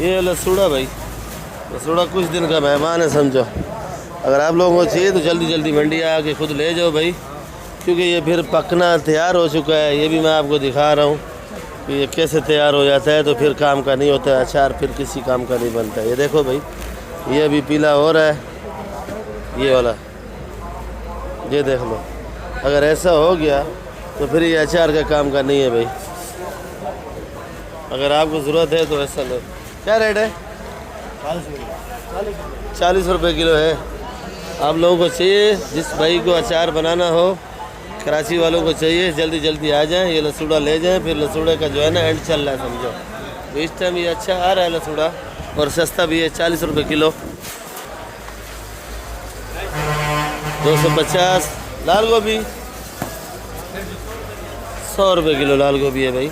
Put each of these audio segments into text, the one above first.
ये लसूड़ा भाई, लसूड़ा कुछ दिन का मेहमान है समझो। अगर आप लोगों को चाहिए तो जल्दी जल्दी मंडी आके खुद ले जाओ भाई, क्योंकि ये फिर पकना तैयार हो चुका है। ये भी मैं आपको दिखा रहा हूँ कि ये कैसे तैयार हो जाता है, तो फिर काम का नहीं होता है। अचार फिर किसी काम का नहीं बनता है। ये देखो भाई, ये अभी पीला हो रहा है, ये वाला, ये देख लो। अगर ऐसा हो गया तो फिर ये अचार का काम का नहीं है भाई। अगर आपको ज़रूरत है तो ऐसा लो। क्या रेट है? 40 रुपये किलो है। आप लोगों को चाहिए, जिस भाई को अचार बनाना हो, कराची वालों को चाहिए, जल्दी जल्दी आ जाएं, ये लसूड़ा ले जाएं। फिर लसूड़े का जो है ना एंड चल रहा है समझो। तो इस टाइम ये अच्छा आ रहा है लसूड़ा, और सस्ता भी है, 40 रुपये किलो। 250 लाल गोभी, 100 रुपये किलो लाल गोभी है भाई।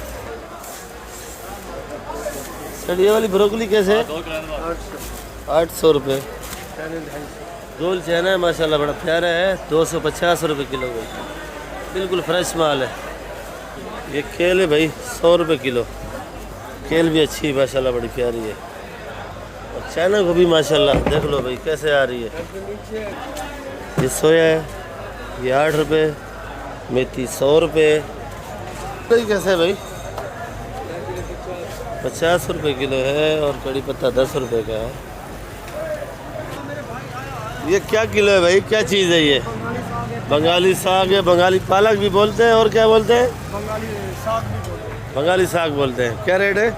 सर ये वाली ब्रोकली कैसे है? 800 रुपये। गोल चना है माशाल्लाह, बड़ा प्यारा है, 250 रुपये किलो भाई, बिल्कुल फ्रेश माल है। ये केल है भाई, 100 रुपये किलो। केल भी अच्छी माशाल्लाह, बड़ी प्यारी है। और चना को भी माशाल्लाह देख लो भाई कैसे आ रही है। ये सोया है, ये 8 रुपये। मेथी 100 रुपये। कैसे है भाई? 50 रुपये किलो है। और कड़ी पत्ता 10 रुपये का है। ये क्या किलो है भाई? क्या चीज़ है ये? बंगाली साग है, बंगाली पालक भी बोलते हैं, और क्या बोलते हैं? बंगाली साग भी बोलते हैं। बंगाली साग बोलते हैं। क्या रेट है?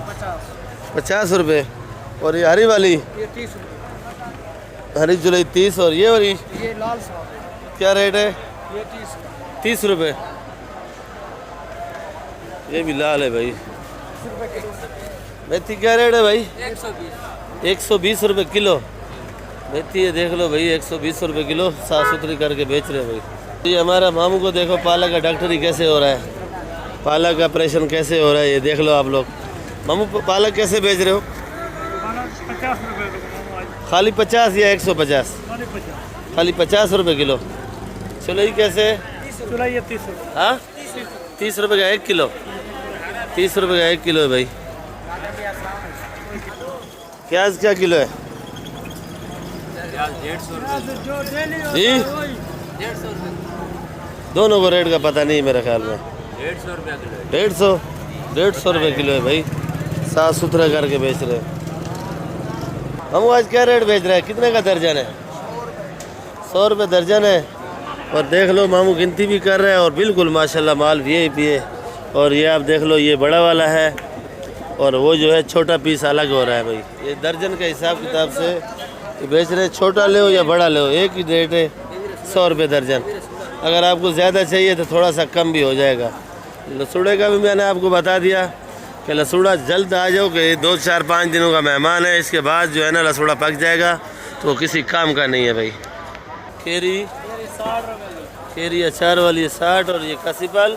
50 रुपये। और ये हरी वाली? ये 30 रुपये। हरी जुलाई 30। और ये वाली? ये लाल साग। क्या रेट है? ये 30 रुपये। ये भी लाल है भाई। मेथी क्या रेट है भाई? 120 रुपये किलो। मेथी ये देख लो भाई, 120 रुपये किलो, साफ़ सुथरी करके बेच रहे हैं भाई। ये हमारा मामू को देखो, पालक का डॉक्टरी कैसे हो रहा है, पालक का ऑपरेशन कैसे हो रहा है, ये देख लो आप लोग। मामू पालक कैसे बेच रहे हो? 50 रुपये। खाली 50 या 150? खाली 50 रुपये किलो। चलो ये कैसे? 30 रुपये। हाँ, 30 रुपये का 1 किलो। 30 रुपये का 1 किलो है भाई। प्याज क्या किलो है? 150 जी, 150 दोनों को रेट का पता नहीं मेरे ख्याल में। 150 रुपये किलो। 150 रुपये किलो है भाई, साफ़ सुथरा करके बेच रहे हैं। हम आज क्या रेट बेच रहे हैं? कितने का दर्जन है? 100 रुपये दर्जन है। और देख लो मामू गिनती भी कर रहे हैं, और बिल्कुल माशाल्लाह माल VIP है। और ये आप देख लो, ये बड़ा वाला है, और वो जो है छोटा पीस अलग हो रहा है भाई। ये दर्जन का हिसाब किताब से बेच रहे हैं। छोटा ले हो या बड़ा ले हो, एक ही रेट है, 100 रुपये दर्जन। अगर आपको ज़्यादा चाहिए तो थोड़ा सा कम भी हो जाएगा। लसूड़े का भी मैंने आपको बता दिया कि लसूड़ा जल्द आ जाओ, कि 2, 4, 5 दिनों का मेहमान है। इसके बाद जो है ना लसूड़ा पक जाएगा, तो किसी काम का नहीं है भाई। केरी केरी अचार वाली 60, और ये कसीपल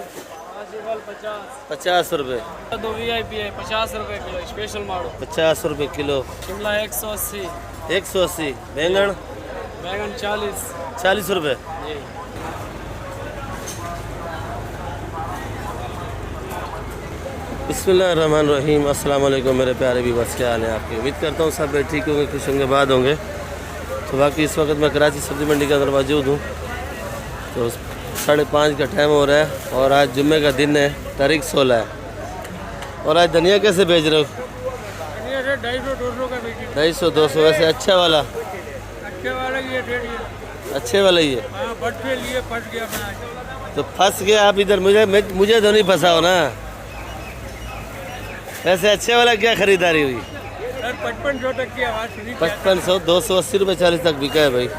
50 रुपये। दो VIP है 50 रुपये किलो, स्पेशल मारो 50 रुपये किलो। शिमला 180। 180। बैंगन? बैंगन 40 रुपये। जी। बिस्मिल्लाहिर्रहमानिर्रहीम। अस्सलाम वालेकुम मेरे प्यारे भी, बस क्या हाल है आपके? उम्मीद करता हूँ सब ठीक होंगे, खुश होंगे, बाद होंगे। तो बाकी इस वक्त मैं कराची सब्ज़ी मंडी के अंदर मौजूद हूँ। तो 5:30 का टाइम हो रहा है, और आज जुम्मे का दिन है, तारीख 16 है। और आज धनिया कैसे बेच रहे हो? 250 200। वैसे अच्छा वाला? अच्छे वाला ये रेट ये। अच्छे वाला ही है। हाँ, बट के लिए फट गया अपना। तो फंस गया आप इधर, मुझे तो नहीं फंसा हो ना। वैसे अच्छे वाला क्या खरीदारी हुई? सर 5500 तक की आवाज़ सुनी। 5500, 280 रुपये 40 तक बिका है भाई।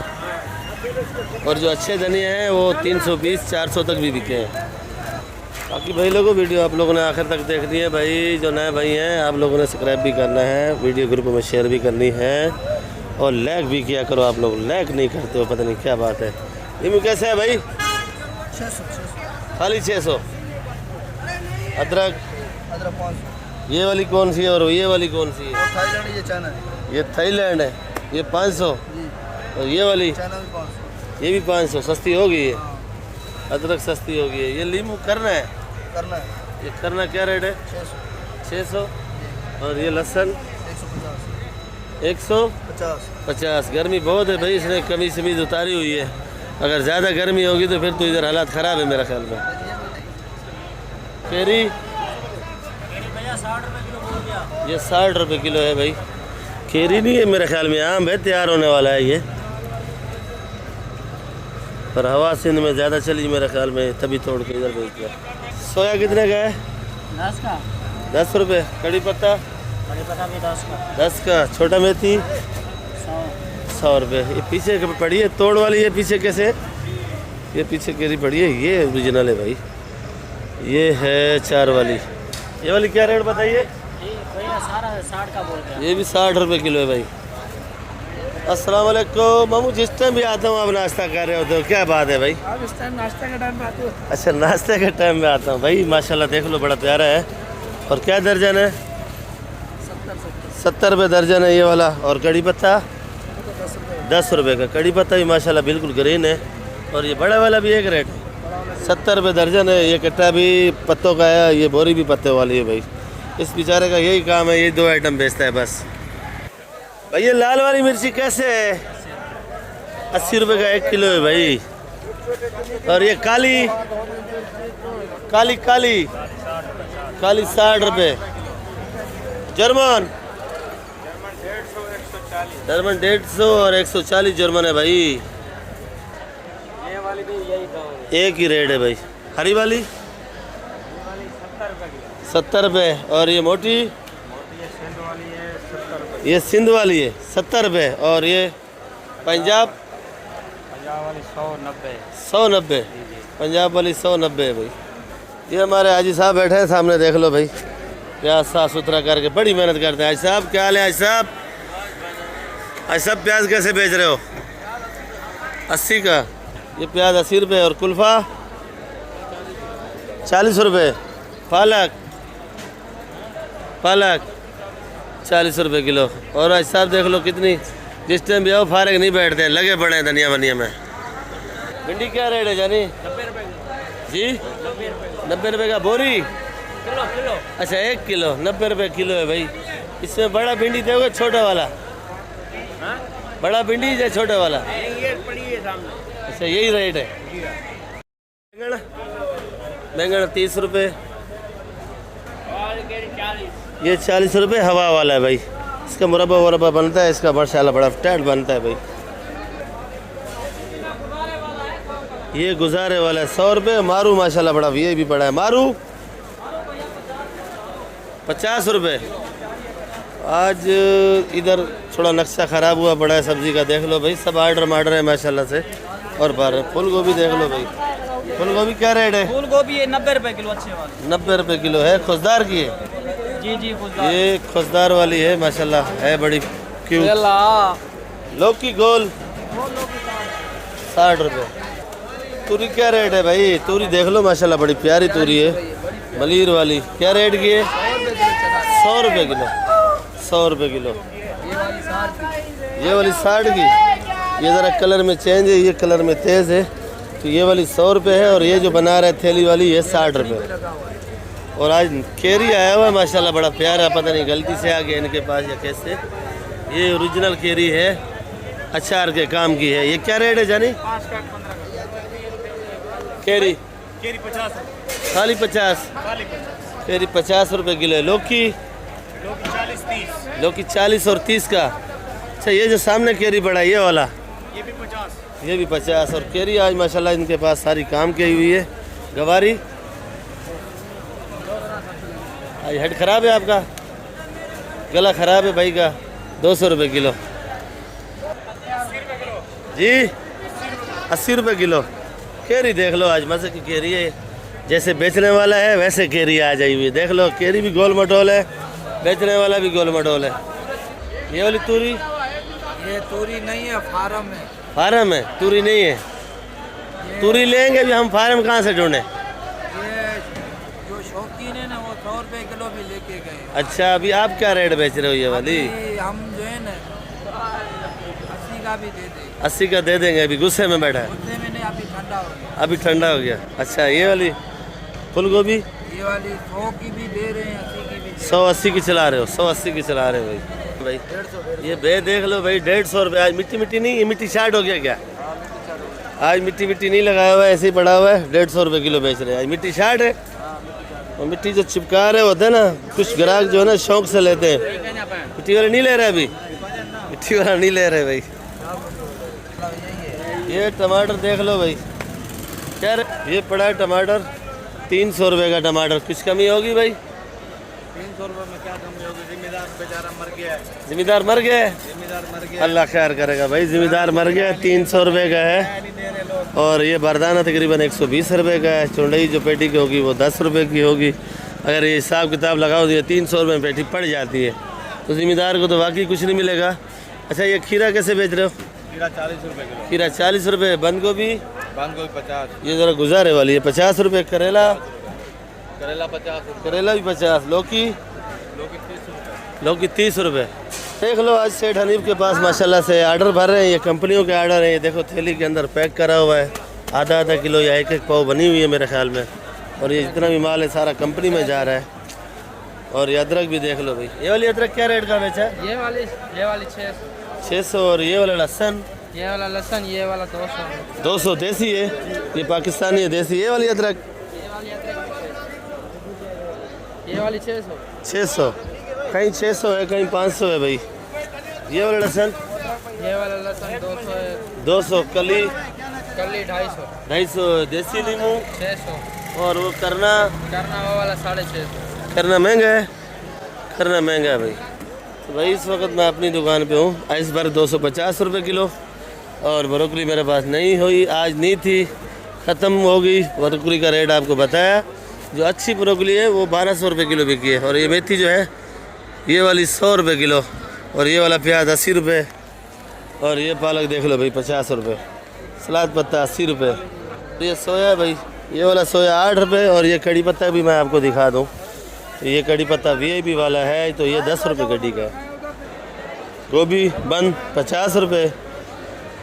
और जो अच्छे धनिया हैं वो 320 400 तक भी बिके हैं। बाकी भाई लोगों, वीडियो आप लोगों ने आखिर तक देखनी है भाई। जो नए भाई हैं आप लोगों ने सब्सक्राइब भी करना है, वीडियो ग्रुप में शेयर भी करनी है, और लाइक भी किया करो। आप लोग लाइक नहीं करते हो, पता नहीं क्या बात है। नींबू कैसे है भाई? 600। खाली 600। अदरक? 500। ये वाली कौन सी है और ये वाली कौन सी है? थाईलैंड ये चाइना है। ये थाईलैंड है, ये 500। और ये वाली? चाइना भी 500। ये भी 500। सस्ती हो गई है, अदरक सस्ती हो गई है। ये नींबू करना है? करना है। ये करना क्या रेट है? 600। 600। और ये लहसुन? 150 150। गर्मी बहुत है भाई, इसने कमी शमीज उतारी हुई है। अगर ज़्यादा गर्मी होगी तो फिर तो इधर हालात ख़राब है मेरा ख्याल में। केरी ये 60 रुपये किलो है भाई। केरी नहीं है मेरे ख्याल में, आम है, तैयार होने वाला है ये। पर हवा सिंध में ज़्यादा चली मेरे ख्याल में, तभी तोड़ के इधर भेज दिया। सोया कितने का है? 10 का। 10 रुपये। कड़ी पत्ता? कड़ी पत्ता भी 10 का। 10 का। छोटा मेथी? 100 रुपये। ये पीछे पड़ी है तोड़ वाली, ये पीछे कैसे? ये पीछे केरी पड़ी है, ये ओरिजिनल है भाई। ये है 4 वाली। ये वाली क्या रेट बताइए? भैया सारा 60 का बोल रहे हैं। ये भी 60 रुपये किलो है भाई। अस्सलाम वालेकुम मामू, जिस टाइम भी आता हूँ आप नाश्ता कर रहे होते हो, क्या बात है भाई? अब इस टाइम नाश्ते के टाइम पे आते हो? अच्छा, नाश्ते के टाइम में आता हूँ भाई। माशाल्लाह देख लो, बड़ा प्यारा है। और क्या दर्जन है? 70 रुपये दर्जन है ये वाला। और कड़ी पत्ता? 10 रुपये का। कड़ी पत्ता भी माशाल्लाह बिल्कुल ग्रीन है। और ये बड़ा वाला भी एक रेट है, 70 रुपये दर्जन है। ये कट्टा भी पत्तों का है, ये बोरी भी पत्ते वाली है भाई। इस बेचारे का यही काम है, ये 2 आइटम बेचता है बस। भाई ये लाल वाली मिर्ची कैसे है? 80 रुपये का 1 किलो है भाई। और ये काली काली काली काली 60 रुपये। जर्मन 150 और 140 जर्मन है भाई। ये वाली भी यही दाम एक ही रेट है भाई। हरी वाली? 70 रुपये। और ये मोटी? ये सिंध वाली है 70 रुपये। और ये पंजाब वाली 190। 190। पंजाब वाली 190 है भाई। ये हमारे हाजी साहब बैठे हैं सामने, देख लो भाई। प्याज साफ़ सुथरा करके बड़ी मेहनत करते हैं। हाजी साहब क्या हाल है? हाजी साहब, हाजी साहब प्याज कैसे बेच रहे हो? 80 का। ये प्याज 80 रुपये। और कुल्फ़ा 40 रुपये। पालक 40 रुपये किलो। और आज साहब देख लो कितनी, जिस टाइम भी आओ फारग नहीं बैठते हैं, लगे पड़े हैं धनिया वनिया में। भिंडी क्या रेट है जानी? 90 रुपये जी? 90 रुपये का बोरी? किलो। अच्छा 1 किलो 90 रुपये किलो है भाई। इसमें बड़ा भिंडी दोगे छोटा वाला? बड़ा भिंडी या छोटा वाला? ये पड़ी है सामने। अच्छा यही रेट है। बैंगन? बैंगन 30 रुपये। ये 40 रुपये हवा वाला है भाई। इसका मुरब्बा वरब्बा बनता है, इसका माशाल्लाह बड़ा टाइट बनता है भाई। ये गुजारे वाला है 100 रुपये। मारू माशाल्लाह बड़ा, ये भी बड़ा है। मारू 50 रुपये। आज इधर थोड़ा नक्शा ख़राब हुआ बड़ा है सब्ज़ी का, देख लो भाई। सब आर्डर मार्डर है माशाल्लाह से। और बार फूल गोभी देख लो भाई। फूल गोभी क्या रेट है? फूल गोभी है 90 रुपये किलो। अच्छे वाली 90 रुपये किलो है। खुशदार की है? जी ये खुशदार वाली है माशाल्लाह, है बड़ी क्यूट। लौकी गोल 60 रुपये। तूरी क्या रेट है भाई? तूरी देख लो माशाल्लाह बड़ी प्यारी तूरी है। मलीर वाली क्या रेट की है? 100 रुपये किलो। 100 रुपये किलो। ये वाली 60 की। ये ज़रा कलर में चेंज है, ये कलर में तेज़ है। तो ये वाली 100 रुपये है। और ये जो बना रहा है थैली वाली, ये 60 रुपये। और आज केरी आया हुआ है माशाल्लाह बड़ा प्यारा, पता नहीं गलती से आ गया इनके पास या कैसे। ये ओरिजिनल केरी है, अचार के काम की है। ये क्या रेट है जानी? केरी 50। खाली 50। केरी 50 रुपये किलो है। लौकी? 40-30। लौकी 40 और 30 का। अच्छा ये जो सामने केरी पड़ा है ये वाला? ये भी 50। ये भी 50। और केरी आज माशाल्लाह इनके पास सारी काम की हुई है। गवारी? आज हेड ख़राब है आपका? गला ख़राब है भाई का? 200 रुपये किलो। जी 80 रुपये किलो। केरी देख लो, आज मज़े की केरी है। जैसे बेचने वाला है वैसे केरी आ जाई हुई है। देख लो केरी भी गोल मटोल है, बेचने वाला भी गोल मटोल है। ये वाली तूरी? ये तूरी नहीं है, फार्म है। फार्म है, तूरी नहीं है। तूरी लेंगे अभी हम, फार्म कहाँ से ढूंढें? ये जो शौकीन है ना वो 100 रुपये किलो भी लेके गए। अच्छा अभी आप क्या रेट बेच रहे हो ये वाली? हम जो है ना 80 का भी दे देंगे। 80 का दे देंगे। अभी गुस्से में बैठा है? गुस्से में नहीं, अभी ठंडा हो गया। अभी ठंडा हो गया। अच्छा ये वाली फूल गोभी? ये वाली 100 की भी दे रहे हैं, 80 की भी। 180 की चला रहे हो? 180 की चला रहे हो भाई। भाई ये बे देख लो भाई 150 रुपये। आज मिट्टी मिट्टी नहीं, ये मिट्टी शार्ट हो गया क्या? आज मिट्टी मिट्टी नहीं लगाया हुआ है, ऐसे ही पड़ा हुआ है। 150 रुपये किलो बेच रहे हैं। आज मिट्टी शार्ट है और मिट्टी जो चिपका रहे होते हैं ना, कुछ ग्राहक जो है ना शौक से लेते हैं। मिट्टी वाले नहीं ले रहे अभी, मिट्टी वाला नहीं ले रहे भाई। ये टमाटर देख लो भाई, क्या ये पड़ा है टमाटर 300 रुपये का टमाटर। कुछ कमी होगी भाई? 300 रुपये में क्या कमी होगी? जिम्मेदार बेचारा मर गया है। जिम्मेदार मर गया है? जिम्मेदार मर गया। अल्लाह खैर करेगा भाई। जिम्मेदार मर गया, 300 रुपये का है। नहीं दे रहे लोग। और ये बरदाना तकरीबन 120 रुपये का है। चुंडई जो पेटी की होगी वो 10 रुपये की होगी। अगर ये हिसाब किताब लगाओ तो ये 300 रुपये में पेटी पड़ जाती है। तो ज़िम्मेदार को तो वाकई कुछ नहीं मिलेगा। अच्छा ये खीरा कैसे बेच रहे हो? खीरा 40 रुपये किलो। खीरा 40 रुपये। बंद गोभी? बंद गोभी 50। ये ज़रा गुजारे वाली है 50 रुपये। करेला? करेला 50 रुपये। करेला भी 50। लौकी? लौकी 30 रुपये। लौकी 30 रुपये। देख लो आज सेठ हनीफ के पास माशाल्लाह से ऑर्डर भर रहे हैं। ये कंपनियों के ऑर्डर हैं। ये देखो थैली के अंदर पैक करा हुआ है। आधा आधा किलो या एक एक पाव बनी हुई है मेरे ख्याल में। और ये जितना भी माल है सारा कंपनी में जा रहा है। और ये अदरक भी देख लो भाई। ये वाली अदरक क्या रेट का बेचा है? ये वाली 600। और ये वाला लहसन? ये वाला लहसन ये वाला 200। 200 देसी है, ये पाकिस्तानी है देसी। ये वाली अदरक? ये वाली 600। 600। कहीं 600 है कहीं 500 है भाई। ये वाला लहसन? ये वाला लहसन 200 है। 200। कली? कली 250। 250। देसी नींबू? 600। और वो करना वो वाला 650। करना महंगा है? करना महंगा है भाई। तो भाई इस वक्त मैं अपनी दुकान पे हूँ। आइसबर्ग 250 रुपये किलो। और ब्रोकली मेरे पास नहीं हुई, आज नहीं थी, ख़त्म हो गई। ब्रोकली का रेट आपको बताया। जो अच्छी ब्रोकली है वो 1200 रुपये किलो बिकी है। और ये मेथी जो है ये वाली 100 रुपये किलो। और ये वाला प्याज 80 रुपये। और ये पालक देख लो भाई 50 रुपये। सलाद पत्ता 80 रुपये। ये सोया भाई, ये वाला सोया 8 रुपये। और ये कड़ी पत्ता भी मैं आपको दिखा दूँ। ये कड़ी पत्ता VIP वाला है तो ये 10 रुपये कड़ी का है। गोभी बंद 50 रुपये।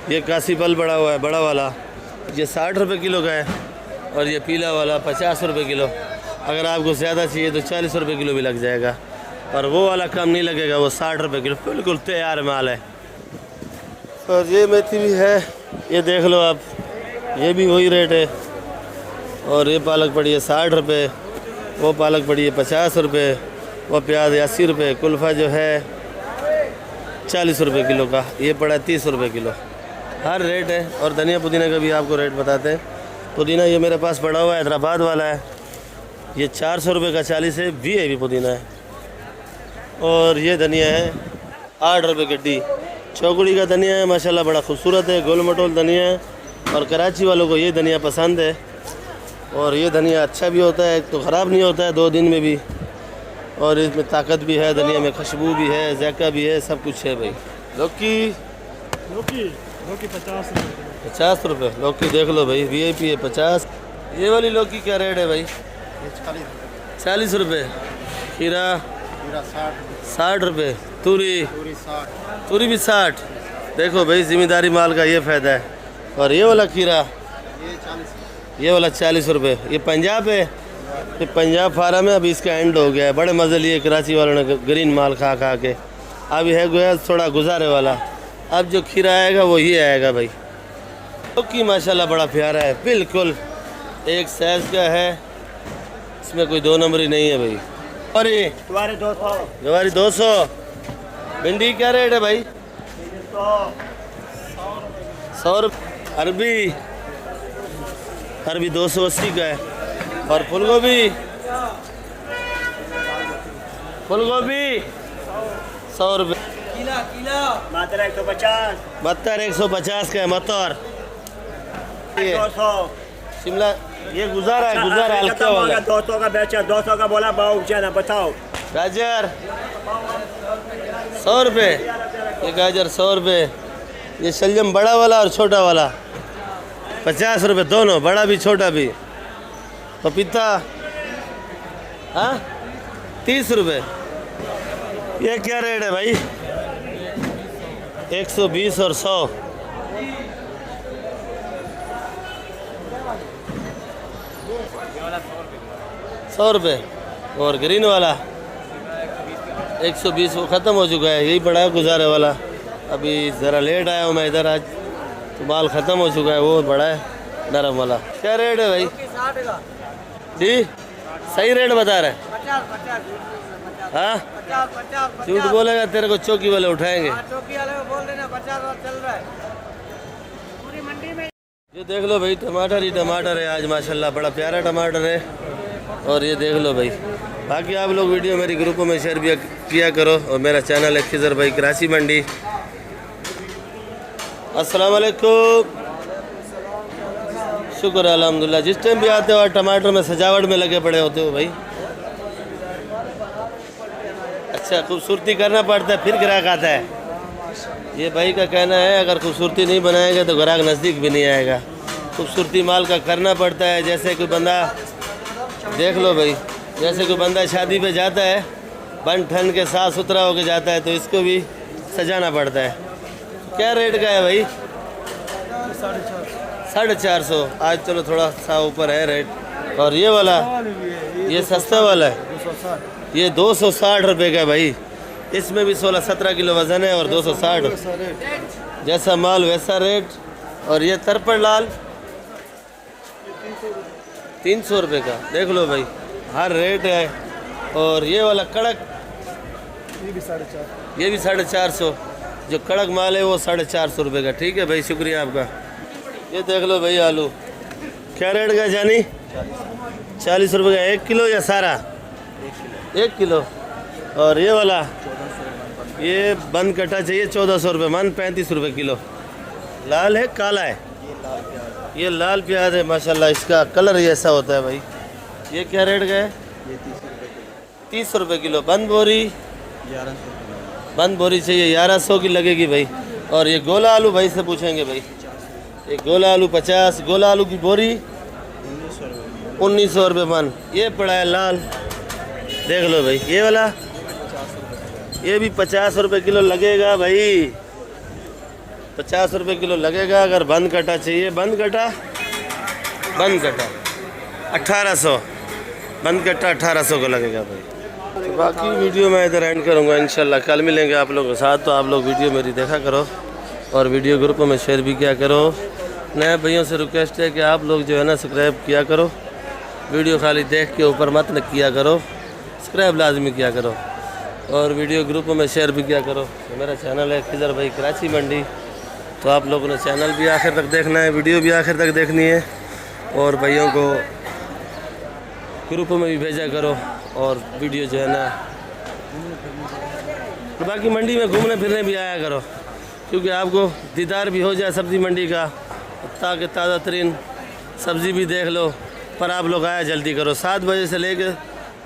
ये कासी फल बड़ा हुआ है बड़ा वाला, ये 60 रुपये किलो का है। और ये पीला वाला 50 रुपये किलो। अगर आपको ज़्यादा चाहिए तो 40 रुपये किलो भी लग जाएगा। और वो वाला कम नहीं लगेगा, वो 60 रुपये किलो बिल्कुल तैयार माल है। और ये मेथी भी है, ये देख लो आप, ये भी वही रेट है। और ये पालक पड़ी है 60 रुपये। वो पालक पड़ी है 50 रुपये। वो प्याज 80 रुपये। कुल्फ़ा जो है 40 रुपये किलो का। ये पड़ा है 30 रुपये किलो। हर रेट है। और धनिया पुदीना का भी आपको रेट बताते हैं। पुदीना ये मेरे पास पड़ा हुआ है, हैदराबाद वाला है। ये 400 रुपये का 40 है। VIP पुदीना है। और ये धनिया है 8 रुपये गड्डी। चौकड़ी का धनिया है माशाल्लाह, बड़ा खूबसूरत है, गोल मटोल धनिया है। और कराची वालों को ये धनिया पसंद है। और ये धनिया अच्छा भी होता है, तो ख़राब नहीं होता है 2 दिन में भी। और इसमें ताकत भी है, धनिया में खुशबू भी है, जायका भी है, सब कुछ है भाई। लौकी 50 रुपये। लौकी देख लो भाई VIP है 50। ये वाली लौकी क्या रेट है भाई? 40 रुपये। खीरा 60 रुपये। तूरी भी 60। देखो भाई ज़िम्मेदारी माल का ये फ़ायदा है। और ये वाला खीरा ये वाला 40 रुपये। ये पंजाब है, ये पंजाब फार्म है। अभी इसका एंड हो गया है। बड़े मज़े लिए कराची वालों ने ग्रीन माल खा खा के। अभी है गोया थोड़ा गुजारे वाला। अब जो खीरा आएगा वो ही आएगा भाई। लौकी माशाल्लाह बड़ा प्यारा है, बिल्कुल एक साइज़ का है, इसमें कोई 2 नंबरी नहीं है भाई। और ये गवारी 200। भिंडी क्या रेट है भाई? 100 रुपये। अरबी 280 का है। और फूलगोभी 100 रुपये। मटर 150। मटर 150 का है। मटर 200। शिमला ये गुजारा हल्का वाला 200 का बेचा, 200 का बोला भाव ना बताओ। गाजर 100 रुपये। ये गाजर 100 रुपये। ये शलजम बड़ा वाला और छोटा वाला 50 रुपये दोनों, बड़ा भी छोटा भी। पपीता 30 रुपये। ये क्या रेट है भाई? 120 और 100। ₹100। और ग्रीन वाला 120 वो ख़त्म हो चुका है, यही पड़ा है गुजारे वाला। अभी ज़रा लेट आया हूँ मैं इधर आज, तो माल ख़त्म हो चुका है, वो बड़ा है नरम वाला। क्या रेट है भाई? 60 का जी सही रेट बता रहे हैं? 50 हाँ 50 झूठ बोलेगा तेरे को चौकी वाले उठाएंगे। चौकी वाले को बोल देना 50 और चल रहा है पूरी मंडी में। ये देख लो भाई, टमाटर ही टमाटर है आज माशाल्लाह, बड़ा प्यारा टमाटर है। और ये देख लो भाई, बाकी आप लोग वीडियो मेरी ग्रुपों में शेयर भी किया करो, और मेरा चैनल है खिजर भाई कराची मंडी। अस्सलाम वालेकुम। शुक्र है अल्हम्दुलिल्लाह। जिस टाइम भी आते हो टमाटर में सजावट में लगे पड़े होते हो भाई। अच्छा, खूबसूरती करना पड़ता है फिर ग्राहक आता है, ये भाई का कहना है। अगर खूबसूरती नहीं बनाएगा तो ग्राहक नज़दीक भी नहीं आएगा। खूबसूरती माल का करना पड़ता है। जैसे कोई बंदा देख लो भाई, जैसे कोई बंदा शादी पे जाता है, बन ठन के साफ़ सुथरा होके जाता है, तो इसको भी सजाना पड़ता है। क्या रेट का है भाई? 450। आज चलो थोड़ा सा ऊपर है रेट। और ये वाला, ये सस्ता वाला है, ये 260 रुपये का है भाई। इसमें भी 16-17 किलो वज़न है और 260। जैसा माल वैसा रेट। और ये तरपड़ लाल 300 रुपये का, देख लो भाई, हर रेट है। और ये वाला कड़क, ये भी 450। जो कड़क माल है वो 450 रुपये का। ठीक है भाई, शुक्रिया आपका। ये देख लो भाई आलू, क्या रेट का है जानी? 40 रुपये का 1 किलो या सारा? 1 किलो। और ये वाला, ये बंद कटा चाहिए 1400 रुपये मन, 35 रुपये किलो। लाल है काला है? ये लाल प्याज है माशाल्लाह, इसका कलर ही ऐसा होता है भाई। ये क्या रेट का है? 30 रुपये किलो। बंद बोरी, बंद बोरी चाहिए 1100 की लगेगी भाई। और ये गोला आलू भाई से पूछेंगे भाई, ये गोला आलू 50, गोला आलू की बोरी 1900 रुपये मन। ये पड़ा है लाल, देख लो भाई। ये वाला, ये भी 50 रुपये किलो लगेगा भाई, 50 रुपये किलो लगेगा। अगर बंद कटा चाहिए, बंद कटा 1800, बंद कटा 1800 को लगेगा भाई। तो बाकी वीडियो मैं इधर एंड करूँगा इंशाल्लाह। कल मिलेंगे आप लोगों के साथ, तो आप लोग वीडियो मेरी देखा करो और वीडियो ग्रुपों में शेयर भी किया करो। नए भाइयों से रिक्वेस्ट है कि आप लोग जो है ना सब्सक्राइब किया करो, वीडियो खाली देख के ऊपर मत न किया करो, सब्सक्राइब लाजमी किया करो और वीडियो ग्रुपों में शेयर भी किया करो। तो मेरा चैनल है खिजर भाई कराची मंडी, तो आप लोगों ने चैनल भी आखिर तक देखना है, वीडियो भी आखिर तक देखनी है, और भाइयों को ग्रुपों में भी भेजा करो और वीडियो जो है ना, तो बाकी मंडी में घूमने फिरने भी आया करो, क्योंकि आपको दीदार भी हो जाए सब्ज़ी मंडी का, ताकि ताज़ा तरीन सब्ज़ी भी देख लो। पर आप लोग आया जल्दी करो, 7 बजे से लेकर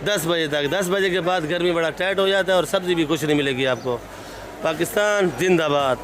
10 बजे तक। 10 बजे के बाद गर्मी बड़ा टाइट हो जाता है और सब्ज़ी भी कुछ नहीं मिलेगी आपको। पाकिस्तान जिंदाबाद।